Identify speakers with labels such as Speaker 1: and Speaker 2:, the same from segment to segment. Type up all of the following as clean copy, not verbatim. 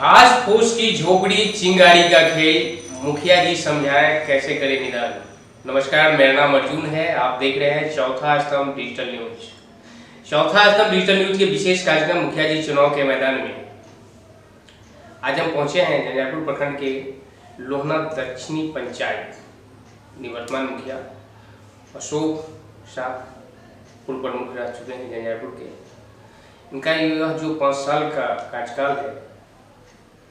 Speaker 1: घास फूस की झोपड़ी चिंगारी का खेल, मुखिया जी समझाएं कैसे करें निदान। नमस्कार, मेरा नाम अर्जुन है। आप देख रहे हैं चौथा स्तंभ डिजिटल न्यूज। चौथा स्तंभ डिजिटल न्यूज के विशेष कार्यक्रम मुखिया जी चुनाव के मैदान में आज हम पहुंचे हैं झंझारपुर प्रखंड के लोहना दक्षिणी पंचायत। निवर्तमान मुखिया अशोक शाह पूर्व प्रमुख रह चुके हैं झंझारपुर के। इनका यह जो 5 साल का कार्यकाल है,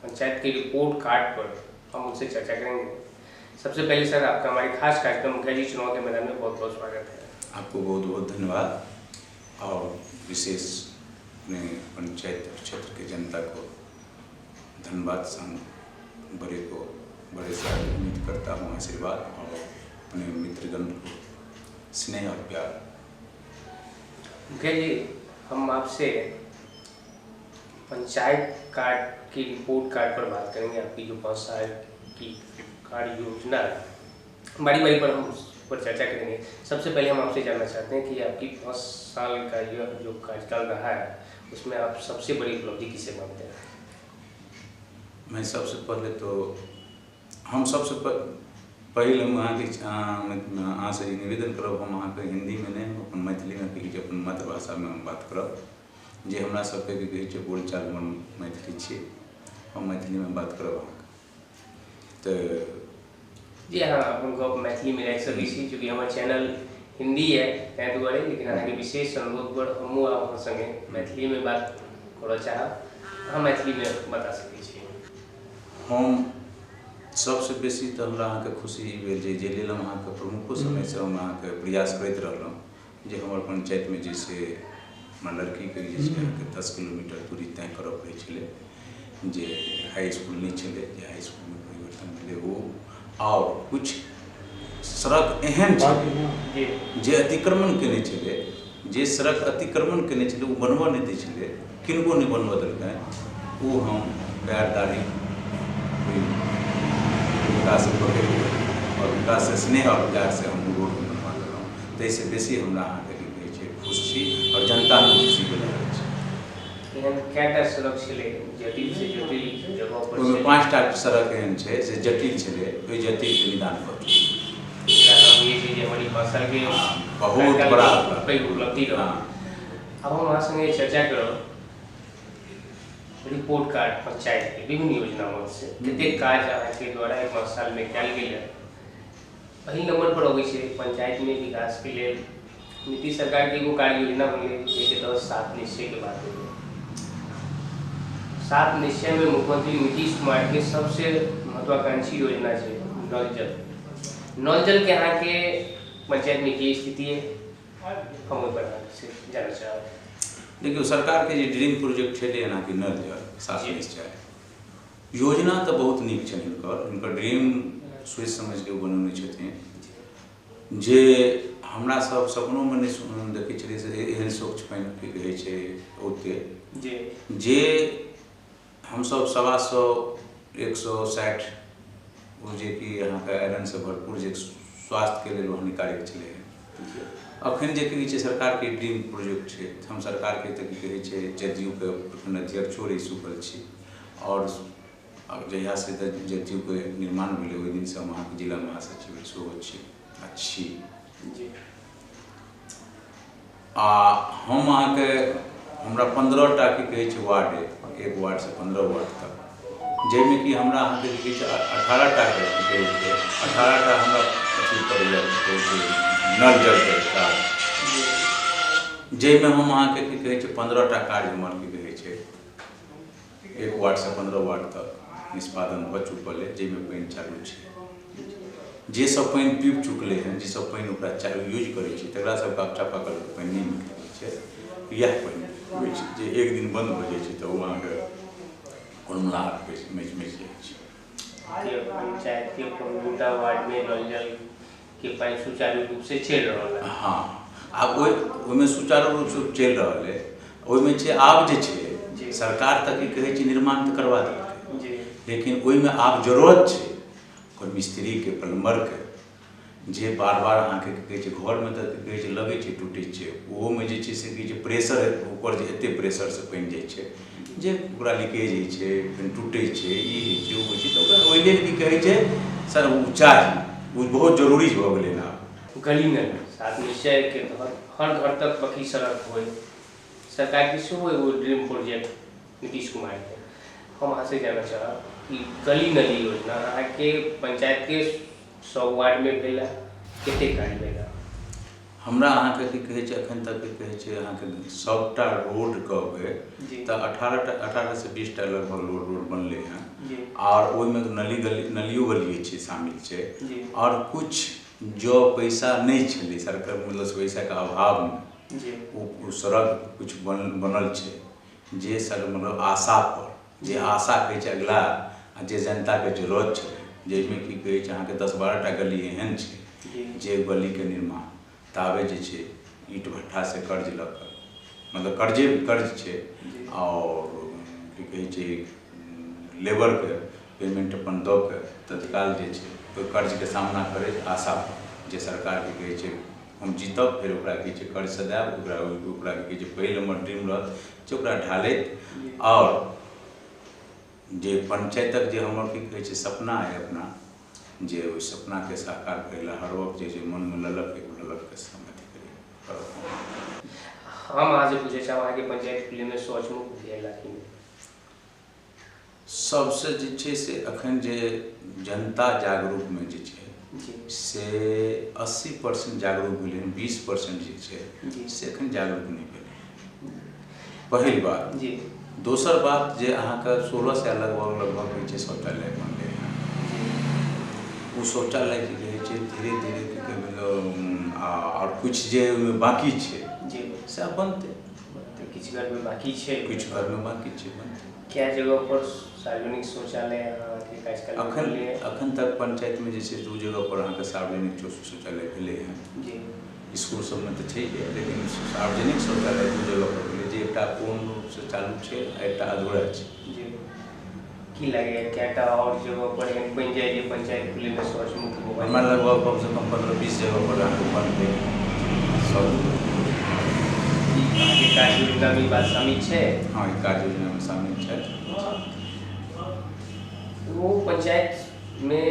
Speaker 1: पंचायत के रिपोर्ट कार्ड पर हम उनसे चर्चा करेंगे। सबसे पहले सर, आपका हमारे खास कार्यक्रम मुखिया जी चुनाव के मैदान में बहुत बहुत स्वागत है।
Speaker 2: आपको बहुत बहुत धन्यवाद और विशेष अपने पंचायत क्षेत्र की जनता को धन्यवाद संग बड़े से उम्मीद करता हूँ आशीर्वाद और अपने मित्रगण को स्नेह और प्यार।
Speaker 1: मुखिया जी, हम आपसे पंचायत कार्ड की रिपोर्ट कार्ड पर बात करेंगे। आपकी जो 5 साल की कार्य योजना बारी बारी पर हम उस पर चर्चा करेंगे। सबसे पहले हम आपसे जानना चाहते हैं कि आपकी 5 साल का यह जो कार्यकाल रहा है, उसमें आप सबसे बड़ी उपलब्धि किसे मानते हैं?
Speaker 2: मैं सबसे पहले तो हम सबसे पहले हम अहाँ से निवेदन करब, हम अहाँ के हिंदी में नहीं अपन मैथिली में कही अपन मातृभाषा में हम बात करब। जे हमरा सबके कहे छै बोलचाल में मैथिली छी, हम मैथिली में बात करब अहाँ तो
Speaker 1: जी हाँ, हम मैथिली में रह सकै छी क्योंकि हमार चैनल हिंदी है तैं दुआरे, लेकिन अहाँ के विशेष अनुरोध पर हमहूँ अहाँ संगे मैथिली में बात करऽ चाहब। हम मैथिली में बता सकै छी।
Speaker 2: हम सबसे बेसी तो हमरा अहाँ के खुशी भेल जे लेल हम अहाँ के प्रमुखो समय से हम अहाँ के प्रयास करैत रहलहुँ जे हमर पंचायत में जैसे हमरा लड़की के जे छै 10 किलोमीटर दूरी तय करऽ पड़ै छलै, जे हाई स्कूल नहीं छलै, जे हाई स्कूल में परिवर्तन भेलै वो, और कुछ सड़क एहन छै जे अतिक्रमण केने छलै, जे सड़क अतिक्रमण केने छलै वो बनबऽ नहीं दै छलै, किनको नहीं बनबऽ देलकै। वो हम पैरदारी विकास पकड़ और विकास से स्नेह और प्यार से हम रोड बनवा देलहुँ। ताहिसँ बेसी हमरा अहाँके खुश छी और जनता में खुशी भेल छै।
Speaker 1: एहन कएटा सड़क छलै जटिल से जटिल जगह पर?
Speaker 2: ओहिमे 5टा सड़क एहन छै से जटिल छलै, ओहि जटिल के निदान कऽ
Speaker 1: चुकल। ये चीज हमारी 5 साल के
Speaker 2: बहुत बड़ा
Speaker 1: उपलब्धि रहा। अब हम अहाँ संगे चर्चा करब रिपोर्ट कार्ड पंचायत के विभिन्न योजनाओं से कतेक काज अहाँ के द्वारा 5 साल में कयल गेल है। पहिल नंबर पर अबै छै पंचायत में विकास के लिए नीतीश सरकार की एगो कार्य योजना बनलै, जेके तहत 7 निश्चय के बात होलै। 7 निश्चय में मुख्यमंत्री नीतीश कुमार के सबसे महत्वाकांक्षी योजना है नल जल। नल जल के यहाँ के पंचायत में की स्थिति है, हम ओहि पर से जानना चाहब।
Speaker 2: देखियो, सरकार के जे ड्रीम प्रोजेक्ट छलै ना कि नल जल 7 निश्चय योजना तो बहुत नीक छै। हिनकर ड्रीम सोचि समझ के बनौने छथिन जे हमरा सब सपनों में नहीं देखै छलियै से एहन स्वच्छ पानि के कहै छै ओते जे हम सब 150 160 वो जे कि यहाँ के आयरन से भरपूर जे स्वास्थ्य के लिए हानिकारक छलै। अखन जे कहै छै सरकार के ड्रीम प्रोजेक्ट छै, हम सरकार के तऽ कहै छै जदयू के प्रखंड अध्यक्षो रहि चुकल छी और जहिया से जदयू के निर्माण भेलै ओहि दिन से हम अहाँ के जिला महासचिव सेहो छी। आ हम अहाँ के हमरा 15टा की कहै छै वार्ड, एक वार्ड से 15 वार्ड तक, जाहिमे कि हमरा अहाँ के कहै छै 18टा के कहै छै 18टा हमरा अथी पड़ैया नल जल के कार्य, जाहिमे हम अहाँ के की कहै छै 15टा कार्य हमर की कहै छै एक वार्ड से 15 वार्ड तक निष्पादन भऽ चुकल है, जाहिमे पानि चालू छै। जे सब पानि पीब चुकले हैं, जे सब पानि ओकरा चालू यूज करै छै तकरा सबके आब चापाकल के पानि नहीं निकलै छै। इएह पानि होइ छै जे एक दिन बंद भऽ जाइ छै तऽ ओ अहाँ के कुलमलाहट मचि जाइ छै।
Speaker 1: पंचायत के 15टा वार्ड में नल जल के पानि सुचारू रूप से चलि रहल है।
Speaker 2: हाँ, आब ओहिमे सुचारू रूप से चलि रहल है। ओहिमे छै आब जे छै सरकार तक की कहै छै निर्माण तऽ करवा देलकै, लेकिन ओहिमे आब जरूरत छै ओकर मिस्त्री के, प्लम्बर के, जे बार बार अहाँके की कहै छै घरमे तऽ की कहै छै लगै छै टूटै छै, ओहोमे जे छै से की छै प्रेशर ऊपर जे एतेक प्रेशरसँ बनि जाइ छै जे ओकरा लीकेज होइ छै, फेर टूटै छै, ई होइ छै ओ होइ छै, तऽ ओकरा ओहि लेल की कहै छै सर ओ चाही, ओ बहुत जरूरी भऽ गेलै ने।
Speaker 1: गली नली सात निश्चय के तहत हर घर तक पक्की सड़क हो, सरकार की सेहो एगो ड्रीम प्रोजेक्ट नीतीश कुमार के। हम अहाँ से जानना चाहब कि गली नली योजना अहाँके पंचायत के 100 वार्ड में भेला कतेक कार्य भेला?
Speaker 2: हमरा अहाँके की कहै छै एखन तक की कहै छै अहाँके सबटा रोड कहबै तऽ 18 से 20 टा लगभग रोड बनलै हैं, और ओहिमे नलियो गली छै शामिल छै, और कुछ जो पैसा नहीं छलै सरकार मतलब पैसा के अभाव में वो सड़क कुछ बनल छै जे सर मतलब आशा पर जे आशा कहै छै अगला जे जनता के जरूरत छै, जाहिमे की कहै छै अहाँके 10-12 टा गली एहन छै जे गली के निर्माण ताबे जे छै ईंट भट्ठा से कर्ज लऽ कऽ मतलब कर्ज छै, और की कहै छै लेबर के पेमेंट अपन दऽ के तत्काल जे छै ओहि कर्ज के सामना करैत आशा जे सरकार की कहै छै हम जीतब फेर ओकरा की छै कर्ज सदायब, ओकरा की कहै छै पहिल हमर ड्रीम रहत जे ओकरा ढालैत, और जे पंचायतक जे हमर की कहै छै सपना है अपना जे ओहि सपना के साकार करै हर वक्त जे मन में ललक के सहमति करी।
Speaker 1: हम अहाँ से पूछे चाहब अहाँके पंचायत खुले में शौच मुक्त भेल कि नहीं?
Speaker 2: सबसे जे छै से अखन जे जनता जागरूक में जे छै से 80% जागरूक भेलै, 20% जे छै से अखन जागरूक नहीं भेलै, पहिल बात। दोसर बात जे अहाँके 16 साल लगभग होइ छै शौचालय बनलै हैं, वो शौचालय की कहै छै धीरे धीरे और कुछ जे बाकी छै से अब बनते
Speaker 1: किछ घर में बाकी छै,
Speaker 2: कुछ घर में बाकी छै बनते।
Speaker 1: क्या जगह पर सार्वजनिक शौचालय
Speaker 2: अखन तक पंचायत में जे छै 2 जगह पर अहाँके सार्वजनिक शौचालय भेलै हैं, स्कूल सब में तो छै, लेकिन सार्वजनिक शौचालय 2 जगह पर भेलै, जे एकटा पूर्ण रूप से चालू छै, एकटा अधूरा छै।
Speaker 1: की लगे क्या और जगह पर बन जाए पंचायत खुले में शौच मुक्त हो?
Speaker 2: हमरा लगभग कम से कम 15-20 जगह पर अहाँके बनतै सब।
Speaker 1: कार्य योजना में बात शामिल है?
Speaker 2: हाँ, कार्य योजना में शामिल है।
Speaker 1: वो पंचायत में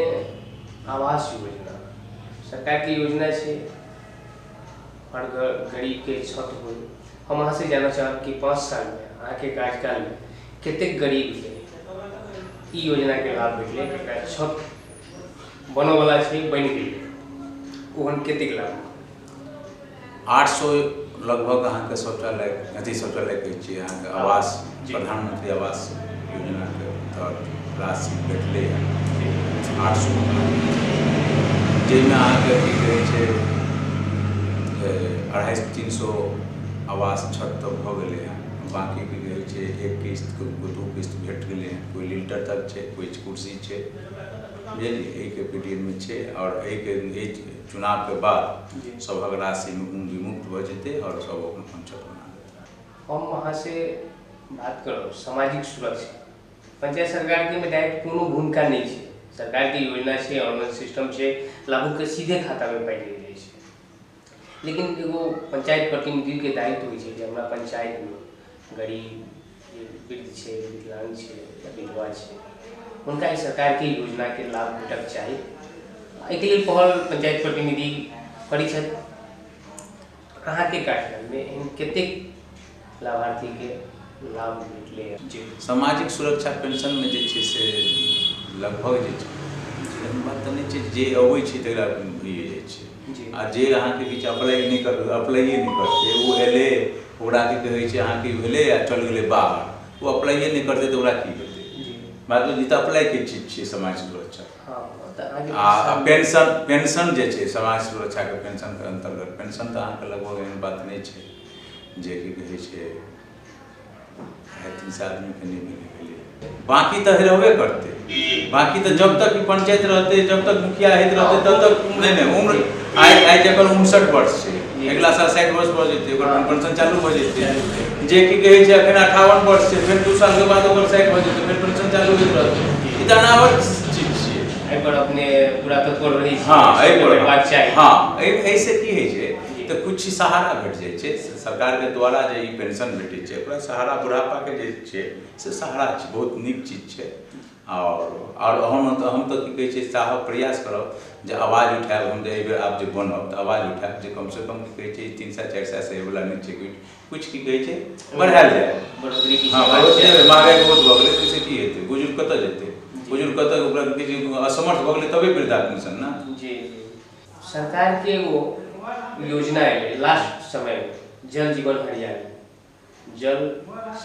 Speaker 1: आवास योजना सरकार की योजना है, हर गरीब के छत हो। हम अहाँ से जानना चाहब कि 5 साल में अहाँ के कार्यकाल में कतेक गरीब के ई योजना के लाभ भेटले, छत बनने वाला है बन गई ओहन कतेक लाभ?
Speaker 2: 800 लगभग अहाँके शौचालय अथी शौचालय कहै छियै अहाँके आवास प्रधानमंत्री आवास योजना के तहत राशि भेटलै हैं 800, जाहिमे अहाँके की कहै छै 250-300 आवास छत तक भऽ गेलै हैं, बाकी की कहै छै 1 किस्त 2 किस्त भेट गेलै हैं, कोई लिल्टर तक छै, कोई कुर्सी छै, बुझलियै एहि के पीरियड में छै, और एहि चुनाव के बाद सभक राशि विमुक्त भऽ जेतै और सब अपन छत बना लेतै।
Speaker 1: हम वहाँ से बात करो सामाजिक सुरक्षा पंचायत सरकार के में डायरेक्ट कोनो भूमिका नहीं है, सरकार की योजना है, ऑनलाइन सिस्टम है, लाभुक के सीधे खाता में पाई देल जाए छै, लेकिन एगो पंचायत प्रतिनिधि के दायित्व होइ छै जे हमरा पंचायत में गरीब वृद्ध है, विकलांग है या विधवा है, उनका इस सरकार की योजना के लाभ भेटक चाहिए, एहिके लेल पहल पंचायत प्रतिनिधि करै छथि। अहाँ के कार्यकाल में एहन कतेक लाभार्थी के लाभ भेटलै?
Speaker 2: सामाजिक सुरक्षा पेंशन में जे छै से लगभग जे छै बात तऽ नहि छै जे अबै छै तकरा भइए जाइ छै, आ जे अहाँके किछु अप्लाइए नहि करतै ओ एलै ओकरा की कहै छै अहाँके भेलै आ चल गेलै बाहर, वो अप्लाइए नहीं करतै तऽ ओकरा की हेतै? मतलब ई तऽ अप्लाई के चीज छै समाज सुरक्षा। आ पेंशन जे छै समाज सुरक्षा के पेंशन के अंतर्गत पेंशन तऽ अहाँके लगभग एहन बात नहीं छै जे की कहै छै 3 आदमी के नहीं भेलै, बाकी तो रहबे करते, बाकी तो जब तक पंचायत रहते जब तक मुखिया होइत रहते तब तक नहीं उम्र आई जकर 59 वर्ष है, अगला साल 60 वर्ष भऽ जेतै ओकर पेंशन चालू भऽ जेतै, जे की कहै छै अखन 58 वर्ष छै फिर 2 साल के बाद ओकर 60 भऽ जेतै फिर पेंशन चालू होइत रहतै, ई तऽ अनावश्यक चीज छियै।
Speaker 1: पर अपने पुरातत्व पर रही
Speaker 2: हाँ एहि पर
Speaker 1: बात चाहिए
Speaker 2: हाँ ऐसे की होइ छै तऽ कुछ सहारा भेट जाइ छै सरकार के द्वारा जे ई पेंशन भेटै छै ओकरा सहारा बुढ़ापा के जे छै से सहारा छै बहुत नीक चीज छै और हम तऽ की कहै छै चाहब प्रयास करब जे आवाज उठायब हम जे एहि बेर आब जे बनब तऽ आवाज उठायब जे कम से कम की कहै छै 300-400 से वाला नहि छै कुछ की कहै छै बढ़ायल जाय
Speaker 1: बढ़ोतरी की
Speaker 2: हाँ बढ़ोतरी महगाई बहुत भऽ गेलै से की हेतै बुजुर्ग कतऽ जेतै बुजुर्ग कतऽ ओकरा असमर्थ भऽ गेलै तबे वृद्धा पेंशन ना
Speaker 1: जी सरकार के वो योजना है लास्ट समय में जल जीवन हरियाली जल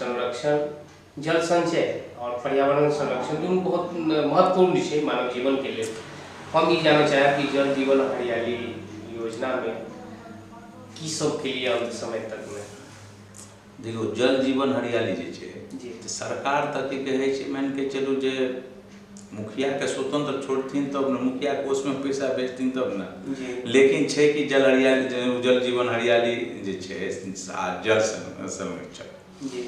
Speaker 1: संरक्षण जल संचय और पर्यावरण संरक्षण दोनों बहुत महत्वपूर्ण है मानव जीवन के लिए हम ये जानना चाहें कि जल जीवन हरियाली योजना में की सब के लिए अंत समय तक में
Speaker 2: देखो जल जीवन हरियाली जे छै
Speaker 1: जी
Speaker 2: तऽ सरकार तक की कहै छै मान के चलू जे मुखिया के स्वतंत्र छोड़थिन तब न मुखिया कोष में पैसा भेजथिन तब न लेकिन छै कि जल हरियाली जल जीवन हरियाली जे छै जल संरक्षण
Speaker 1: जी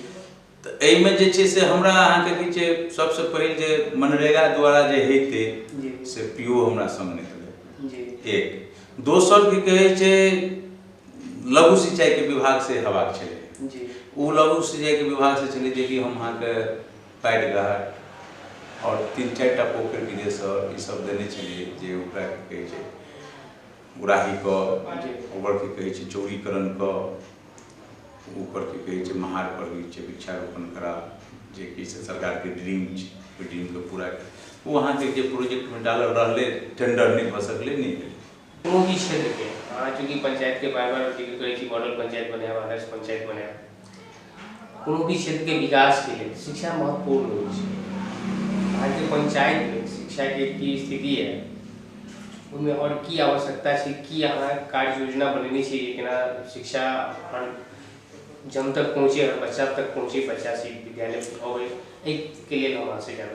Speaker 2: तऽ एहिमे जे छै से हमरा अहाँके की छै सबसे पहिल जे मनरेगा द्वारा जे हेतै से पीओ हमरा सामने देबै एक दोसर की कहै छै लघु सिंचाई के विभाग से हेबाक छलै ओ लघु सिंचाई के विभाग से छलै जे कि हम अहाँके पाटि घाट और 3-4टा पोखरि विदेशर ई सब देने छलियै जे ओकरा की कहै छै उड़ाही क ओकर की कहै छै चौड़ीकरण क ऊपर की कहै छै महार पर भी छै वृक्षारोपण करा जे कि सरकार के ड्रीम छै ओहि ड्रीम के पूरा वो वहाँ के जे प्रोजेक्ट में डालल रहले टेंडर नहीं भऽ सकले नहीं भेलै
Speaker 1: कोनो भी क्षेत्र के अहाँ चूँकि पंचायत के बार-बार जिक्र करै छी मॉडल पंचायत बनाया आदर्श पंचायत बनाया कोनो भी क्षेत्र के विकास के लिए शिक्षा महत्वपूर्ण होइ छै आज के पंचायत में शिक्षा के की स्थिति है उनमें और की आवश्यकता है की अहाँ कार्य योजना बनेनी चाहिए केना शिक्षा हर जन तक पहुँचे हर बच्चा तक पहुँचे बच्चा से विद्यालय और एक के लिए हम वहाँ से जाना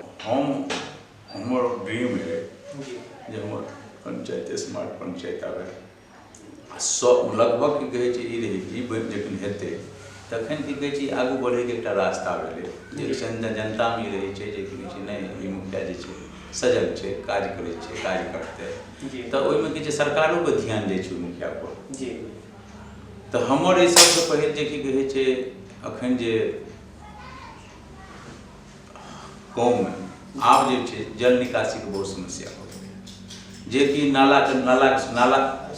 Speaker 2: हमर ड्रीम है जे हमर पंचायत स्मार्ट पंचायत आवे सब लगभग की कहै छै ई रही ई जखन हेतै तखन की कहै छै आगू बढ़ैके एकटा रास्ता भेलै जे जनता में रही छै जे कहै छै नहि ई मुखिया जे छै सजग छै काज करै छै काज करतै तऽ ओहिमे की छै सरकारो के ध्यान दै छै मुखिया पर
Speaker 1: जी
Speaker 2: तऽ हमर एहि सबसे पहिल जे की कहै छै अखन जे गाँव में आब जे छै जल निकासी के बहुत समस्या हो गेलै जे कि नाला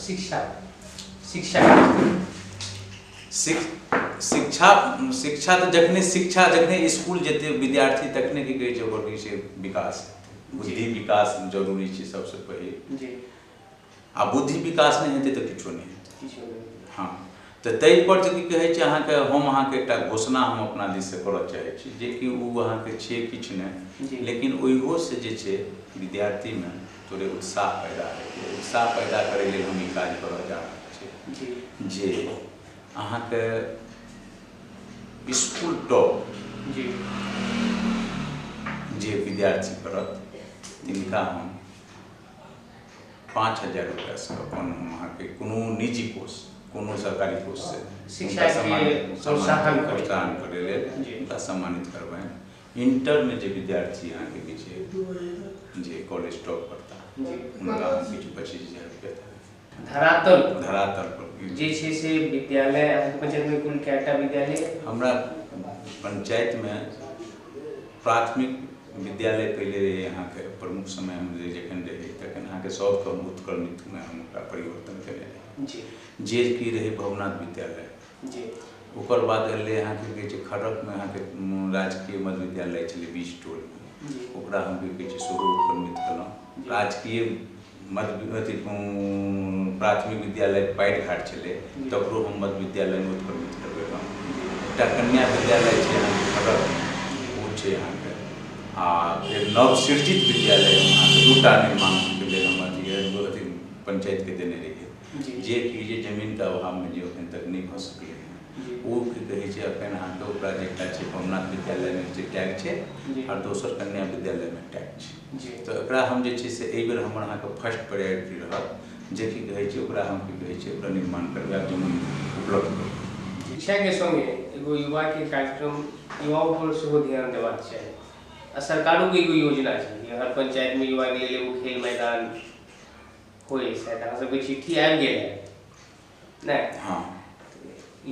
Speaker 1: शिक्षा
Speaker 2: शिक्षा तो जखने स्कूल जेते विद्यार्थी तखने की कहै छै ओकर की छै विकास बुद्धि विकास जरूरी छै सबसे पहिले
Speaker 1: जी
Speaker 2: आ बुद्धि विकास नहीं हेतै तऽ किछो नहीं हेतै हाँ तऽ ताहि पर जे की कहै छै अहाँके हम अहाँके एकटा घोषणा हम अपना दिस से करऽ चाहै छी जे कि ओ अहाँके छै किछु नहीं लेकिन ओहियो से जे छै विद्यार्थी में थोड़े उत्साह पैदा हेतै उत्साह पैदा करै लेल हम ई काज करऽ जा रहल छी जे अहाँके स्कूल टॉप जे विद्यार्थी करत तिनका हम 5000 रुपया से अपन अहाँके कोनो निजी कोर्स कोनो सरकारी कोर्स से
Speaker 1: शिक्षा के प्रोत्साहन
Speaker 2: करे लेल उनका सम्मानित करबनि इंटर में जे विद्यार्थी अहाँके भी छै जे कॉलेज टॉप करता उनका हम किछु 25,000 रुपया धरातल पर
Speaker 1: जे छै से विद्यालय पंचायत में कुल कएटा विद्यालय
Speaker 2: हमरा पंचायत में प्राथमिक विद्यालय पहले रहे अहाँके प्रमुख समय हम जखन रही तखन अहाँके सबके हम उत्क्रमित में हम ओकरा परिवर्तन केने रही जे की रहे भवनाथ विद्यालय ओकर बाद एलै अहाँके कहै छै खड़क में अहाँके राजकीय मध्य विद्यालय छलै 20 टोल में ओकरा हम की कहै छै सेहो उत्क्रमित केलहुँ राजकीय मध्य प्राथमिक विद्यालय पाटि घाट छलै तकरो हम मध्य विद्यालय में उत्क्रमित करबेलहुँ एकटा कन्या विद्यालय छै अहाँके खड़क ओ छै अहाँके आ फिर नवसृजित विद्यालय अहाँके 2टा निर्माण के लेल हम अथी पंचायत के देने रहियै जे कि जे जमीन के अभाव में जे अखन तक नहीं भऽ सकलै ओ की कहै छै अखन अहाँके ओकरा जे एकटा छै भवनाथ विद्यालय में जे टैग छै और दोसर कन्या विद्यालय में टैग छै तऽ एकरा हम जे छै से एहि बेर हमर अहाँके फर्स्ट प्रायोरिटी रहत जे की कहै छै ओकरा हम की कहै छै ओकरा निर्माण करबै जमीन उपलब्ध करबै
Speaker 1: शिक्षा के संगे एगो युवा के कार्यक्रम युवाओं पर सेहो ध्यान देबाक चाही सरकारों की कोई योजना छै हर पंचायत में युवा के लिए एगो खेल मैदान होय शायद अहाँ सबके चिट्ठी आबि गेल है नहीं
Speaker 2: हाँ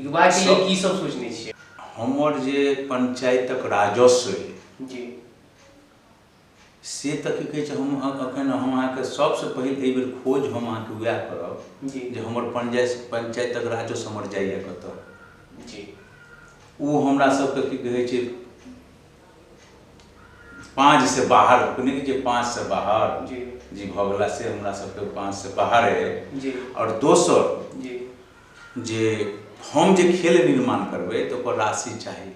Speaker 1: युवा के लिए की सब सोचने छियै
Speaker 2: हमर जे पंचायतक राजस्व है
Speaker 1: जी
Speaker 2: से तऽ की कहै छै हम अखन हम अहाँके सबसँ पहिल एहि बेर खोज हम अहाँके वएह करब
Speaker 1: जी
Speaker 2: जे हमर पंचायतक राजस्व हमर जाइए कतऽ
Speaker 1: जी
Speaker 2: ओ हमरा सबके की कहै छै 5 से बाहर नहीं जे 5 से बाहर
Speaker 1: जी
Speaker 2: जी भऽ गेला से हमरा सबके 5 से बाहर है
Speaker 1: जी
Speaker 2: और दोसर
Speaker 1: जी
Speaker 2: जे हम जे खेल निर्माण करबै तऽ ओकर राशि चाही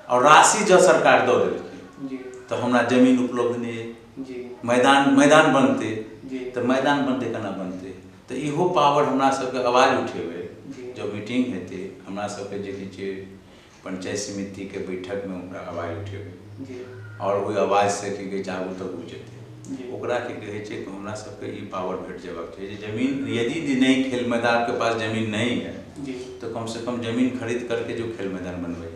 Speaker 2: और राशि जँ सरकार दऽ देलकै
Speaker 1: जी
Speaker 2: तऽ हमरा जमीन उपलब्ध नहीं है
Speaker 1: जी
Speaker 2: मैदान बनते
Speaker 1: जी
Speaker 2: तो मैदान बनते केना बनते तो इहो पावर हमरा सबके आवाज उठेबै
Speaker 1: जी
Speaker 2: जब मीटिंग हेतै हमरा सबके जे छै पंचायत समिति के बैठक में ओकरा आवाज उठेबै
Speaker 1: जी
Speaker 2: और ओहि आवाज से की कहै छै आगू तक जेतै
Speaker 1: जी
Speaker 2: ओकरा की कहै छै कि हमरा सबके ई पावर भेट जेबाक छै जे जमीन यदि नहीं खेल मैदान के पास जमीन नहीं है
Speaker 1: जी
Speaker 2: तो कम से कम जमीन खरीद करके जो खेल मैदान बनबै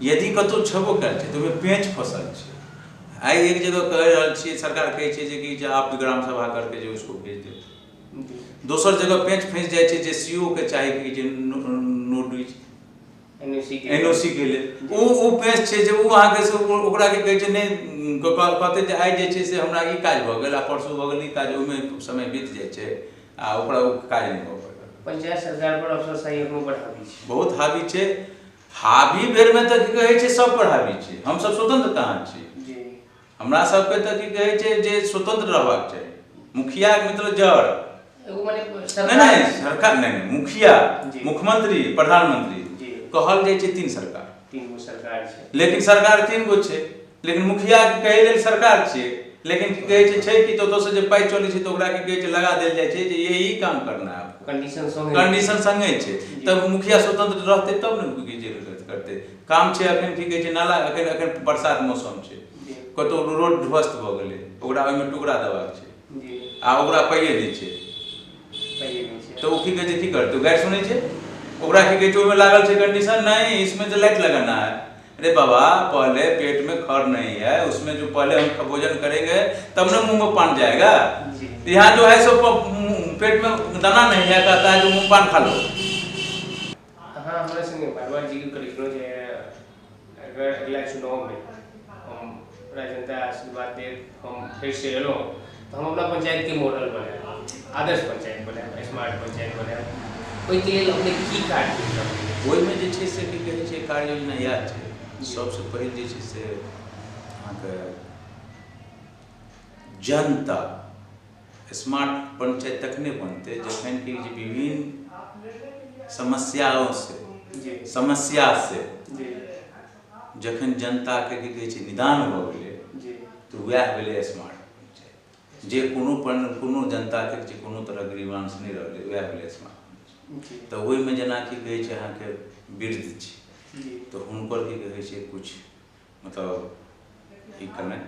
Speaker 2: यदि कतौ छेबो कयल छै तो ओहिमे पेंच फसल छै आई एक जगह कह रहल छियै सरकार कहै छै जे कि आप ग्राम सभा करके जो उसको भेज दे दोसर जगह पेंच फंस जाइ छै जे सीओ के चाही कि जे नोटिस एनओसी के लिए ओ पेंच छै जे ओ अहाँके से ओकरा के कहै छै नहीं कहते जे आइ जे छै से हमरा ई काज भऽ गेल आ परसू भऽ गेल ई काज ओहिमे समय बीत जाइ छै आ ओकरा ओ काज नहीं भऽ पाबै
Speaker 1: पंचायत सरकार पर अफसरशाही एखनो बड़ हावी छै
Speaker 2: बहुत हावी छै हावी बेर में तऽ की कहै छै सब पर हावी छै हम सब स्वतंत्र कहाँ छी
Speaker 1: जी
Speaker 2: हमरा सबके तऽ की कहै छै जे स्वतंत्र रहबाक चाही मुखिया मतलब जड़
Speaker 1: एगो माने
Speaker 2: नहीं सरकार नहीं मुखिया
Speaker 1: जी।
Speaker 2: मुख्यमंत्री प्रधानमंत्री
Speaker 1: जी
Speaker 2: कहल जाइ छै 3 सरकार
Speaker 1: 3 गो सरकार छै
Speaker 2: लेकिन सरकार 3 गो छै लेकिन मुखिया के कहै लेल सरकार छियै लेकिन की कहै छै कि तो से जे पाई चलै छै तो ओकरा की कहै छै लगा देल जाइ छै जे यही काम करना है आपको कंडीशन संगे छै तब मुखिया स्वतंत्र रहतै तब ने की जे करतै काम छै अखन की कहै छै नाला अखन बरसात मौसम छै कतौ रोड ध्वस्त भऽ गेलै ओकरा ओहिमे टुकड़ा देबाक छै
Speaker 1: जी
Speaker 2: आ ओकरा पाइए दै छै तो वो की कहै छै की करतै गाइड सुनै छै ओकरा की कहै छै ओहिमे लागल छै कंडीशन नहीं इसमें जो लाइट लगाना है अरे बाबा पहले पेट में खर नहीं है उसमें जो पहले हम भोजन करेंगे तब ना मुंह में पान जाएगा यहाँ जो है सो पेट में दाना नहीं है कहता है जो मुंह पान खा लो
Speaker 1: हाँ हमारे संगे बार जी करिश्मा जे अगर अगला चुनाव में हम जनता आशीर्वाद दे हम फिर से एलो तो हम अपना पंचायत के मॉडल बनाए आदर्श पंचायत बनाए स्मार्ट पंचायत बनाए ओहि के लेल अपने की कार्य करब
Speaker 2: ओहिमे जे छै से की कहै छै कार्य योजना इएह छै सबसँ पहिल जे छै से अहाँके जनता स्मार्ट पंचायत तखने बनतै जखन कि जे विभिन्न समस्या से जखन जनता के की कहै छै निदान भऽ गेलै तऽ वएह भेलै स्मार्ट पंचायत जे कोनो जनता के जे कोनो तरह ग्रीवांश नहि रहलै वएह भेलै स्मार्ट पंचायत तऽ ओहिमे जेना की कहै छै अहाँके वृद्ध छै तो हुनकर की कहै छै कुछ मतलब ई केनाइ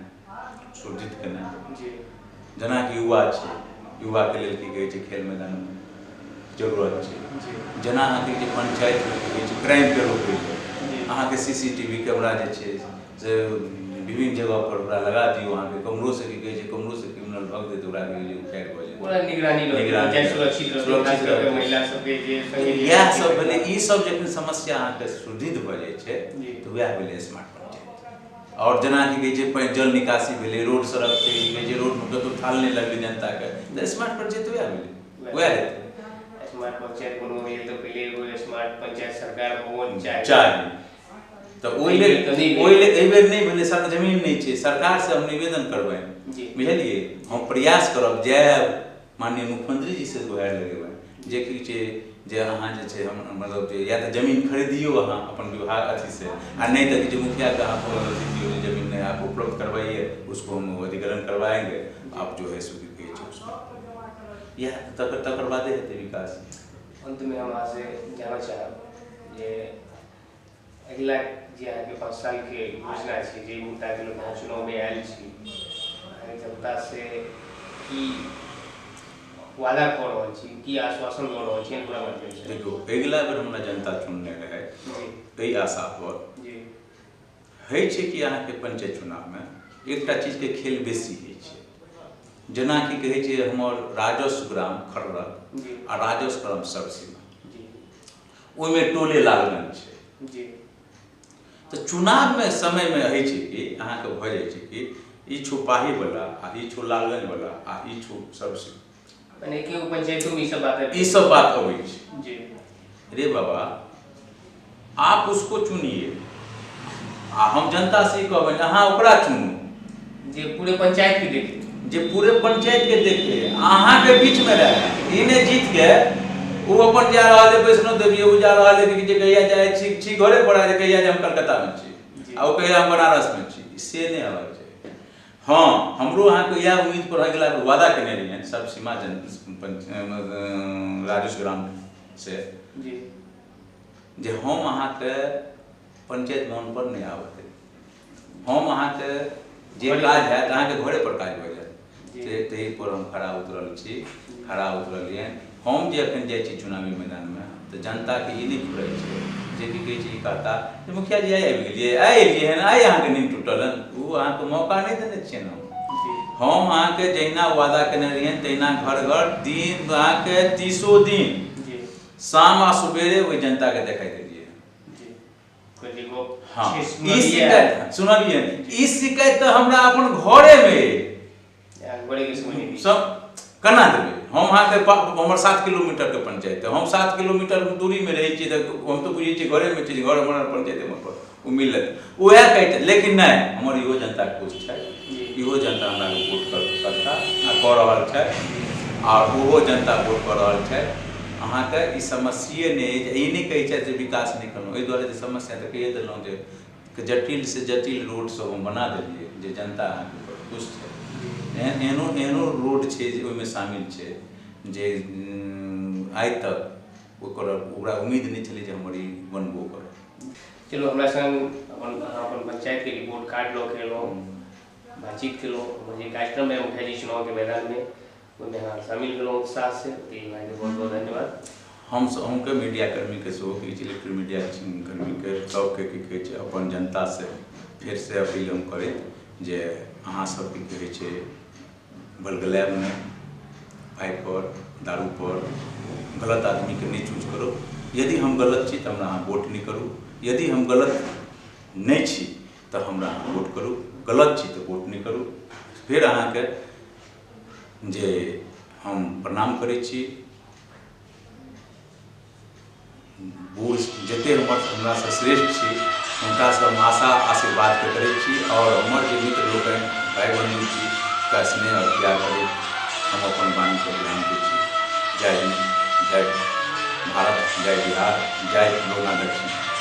Speaker 2: सुदृढ़ केनाइ जेना कि युवा छै युवा के लेल की कहै छै खेल मैदान जरूरत छै जेना अहाँके जे पंचायत में की कहै छै क्राइम के रोकै लेल अहाँके सीसीटीवी कैमरा जे छै से विभिन्न जगह पर ओकरा लगा दियौ अहाँके कमरो से की कहै छै कमरो से क्रिमिनल भग देत ओकरा के जे उखाड़ भऽ जाय
Speaker 1: पूरा निगरानी सुरक्षित रहतै महिला सबके जे
Speaker 2: इएह सब भेलै ई सब जखन समस्या अहाँके सुदृढ़ भऽ जाइ छै तऽ वएह भेलै स्मार्ट पंचायत और जेना की कहै छै जल निकासी भेलै रोड सड़क छै की कहै छै रोड में कतौ थाल नहि लगलै जनता के तऽ स्मार्ट पंचायत वएह भेलै वएह हेतै
Speaker 1: स्मार्ट पंचायत बनबै लेल तऽ पहिले एगो स्मार्ट पंचायत सरकार भवन
Speaker 2: चाही तो ओहि लेल एहि बेर नहीं भेलै सर जमीन नहीं छै सरकार से हम निवेदन करबनि बुझलियै हम प्रयास करब जायब माननीय मुख्यमंत्री जी से गुहार लगेबनि जे की छै जे अहाँ जे छै हम मतलब जे या तो जमीन खरीदियो अहाँ अपन विभाग अथी से आ नहीं तो जो मुखिया का आप जमीन नहीं आप उपलब्ध करवाइए उसको हम अधिग्रहण करवाएंगे आप जो है सो की उसमें यह तकर बादे हेतै विकास।
Speaker 1: अंत में हम अहाँ से जानना चाहब जे अगिला जे अहाँके 5 साल के योजना छै जे मुद्दा के लोग चुनाव में आयल छी अहाँ जनता से की वादा कऽ रहल छी की आश्वासन दऽ रहल छी पूरा माध्यम से
Speaker 2: देखो अगिला बेर हमरा जनता चुनने रहे एहि आशा पर
Speaker 1: जी
Speaker 2: है छै कि अहाँके पंचायत चुनाव में एकटा चीज के खेल बेसी होइ छै, जेना कि कहै छै हमर राजस्व ग्राम खर्रक आ राजस्व ग्राम सरसीमा, ओहिमे टोले लागल छै। तो चुनाव में समय में होइ छै कि अहाँके भऽ जाइ छै कि ई छौ पाही वाला आ ई छौ लालगंज वाला आ ई छौ सरसीमा,
Speaker 1: माने कि पंचायतों में
Speaker 2: ई सब बात अबै छै।
Speaker 1: जी
Speaker 2: रे बाबा आप उसको चुनिए आ हम जनता से ही कहबै अहाँ ओकरा चुनू
Speaker 1: जे पूरे पंचायत के देखे,
Speaker 2: जे पूरे पंचायत के देखे, अहाँ के बीच में रहे, ई ने जीत के वो अपन जा रहा है वैष्णो देवी, वो जा रहा है कि कहिया जाए छी घरे पर आ कहिया हम कलकत्ता में छी आ कहिया हम बनारस में छी, से नहीं हेबाक चाही। हाँ हमरो अहाँ के यह उम्मीद पर अगला वादा केने रहिए सब सीमा राजस्व ग्राम से जे हम अहाँ के पंचायत भवन पर नहीं आबे, हम अहाँ के जे काज है अहाँ के घरे पर काज हो जाए, तही पर हम खड़ा उतरल छी, खड़ा उतरलिए। हम जे अखन जाइ छी चुनावी मैदान में तो जनता के ई नहीं फुरै छै जे कि कहै छै ई कहता जे मुखिया जी आबि गेलिए, आइ एलिए हन, आइ अहाँ के नींद टूटल हन, उ अहाँ के मौका नहीं देने छियै न। हम अहाँ के जहिना वादा केने रहिए तहिना घर घर दिन अहाँ के 30 दिन शाम आ सुबेरे ओहि जनता के देखाई देलिए। हाँ ई शिकायत सुनलिए, ई शिकायत तो हमरा अपन घरे में सब केना देबै। हम अहाँ के हमर 7 किलोमीटर के पंचायत है, हम 7 किलोमीटर दूरी में रही छी, हम तो बुझे छी घरे में छी, घर हमर पंचायत में पर मिलत वह कहते, लेकिन नहीं हमर इहो जनता खुश है, इहो जनता हमरा के वोट करता आ कऽ रहल छै और ओहो जनता वोट कऽ रहल छै। अहाँ के ई समस्या नहीं, ई नहीं कहै छै जे विकास नहीं करलहुँ, एहि दुआरे जे समस्या तऽ कहिए देलहुँ जे जटिल से जटिल रोड सब हम बना देलिए जे जनता अहाँ के खुश छै। एहनो रोड छै जे ओहिमे शामिल छै जे आइ तक ओकरा उम्मीद नहीं छलै जे हमर ई बनबो करत।
Speaker 1: चलो हमरा संग अपन पंचायत के रिपोर्ट कार्ड लऽ के बातचीत केलहुँ, जे कार्यक्रम है मुखिया जी चुनाव के मैदान में ओहिमे अहाँ शामिल भेलहुँ उत्साह से, बहुत बहुत धन्यवाद।
Speaker 2: हम सबके मीडिया कर्मी के सेहो कि इलेक्ट्रिक मीडिया कर्मी के सबके की कहै छै अपन जनता से फिर से अपील हम करैत जे अहाँ सब की कहै छै बलगलायब में भाई पर दारू पर गलत आदमी के नहीं चूज करो। यदि हम गलत छी तो हमरा अहाँ वोट नहीं करू, यदि हम गलत नहीं छी तो हमरा अहाँ वोट करू, गलत छी तो वोट नहीं करू। फिर अहाँ के जे हम प्रणाम करै छी, बूढ़ जते हमरा से श्रेष्ठ छी हुनका से हम आशा आशीर्वाद के करै छी और हमर जे मित्र लोकनि भाई बंधु छी का स्नेह और प्यार करैत हम अपन वाणी पर विराम दै छी। जय हिंद, जय भारत, जय बिहार, जय लोना दक्षिण।